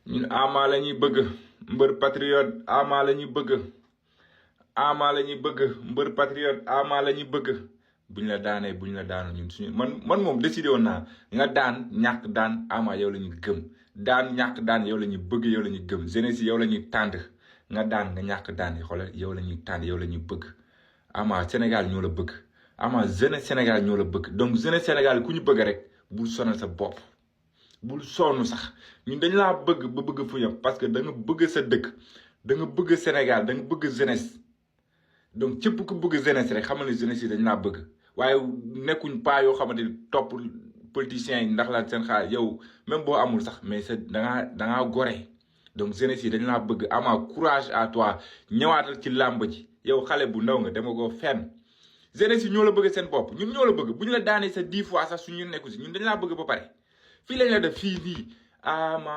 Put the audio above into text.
ñun Ama la ñuy bëgg mbër patriote Ama la ñuy bëgg Ama la ñuy bëgg mbër patriote Ama la ñuy bëgg buñ la daanee buñ la daanu ñun suñu man moom décidé woon naa nga daan ñàkk daan Ama yow la ñuy gëm daan ñàkk daan yow la ñuy bëgg yow la ñuy gëm jeunesse yow la ñuy tànd nga daan nga ñàkk daan yi xoolal yow la ñuy tànd yow la ñuy bëgg Ama Sénégal ñoo la bëgg Ama jeunesse Sénégal ñoo la bëgg donc jeunesse Sénégal ku ñu bëgg rek bul sonal sa bopp bul sonn sax ñun dañ laa bëgg ba bëgg fu yam parce que da nga bëgg sa dëkk da nga bëgg Sénégal da nga bëgg jeunesse donc cëpp ku bëgg jeunesse rek xamal ne jeunesse yi dañ laa bëgg waaye nekkuñ pas yoo xamante ni topp politiciens yi ndax la seen xaalis yow même boo amul sax mais sa dangaa gore donc jeunesse yi dañ laa bëgg Ama courage à toi ñëwaatal ci làmb ji yow xale bu ndaw nga dema ko fenn jeunesse yi ñoo la bëgg seen bopp ñun ñoo la bëgg bu ñu la daanee sa 10 fois sax suñu nekku si ñun dañ laa bëgg ba pare fii lañ la def fii nii Ama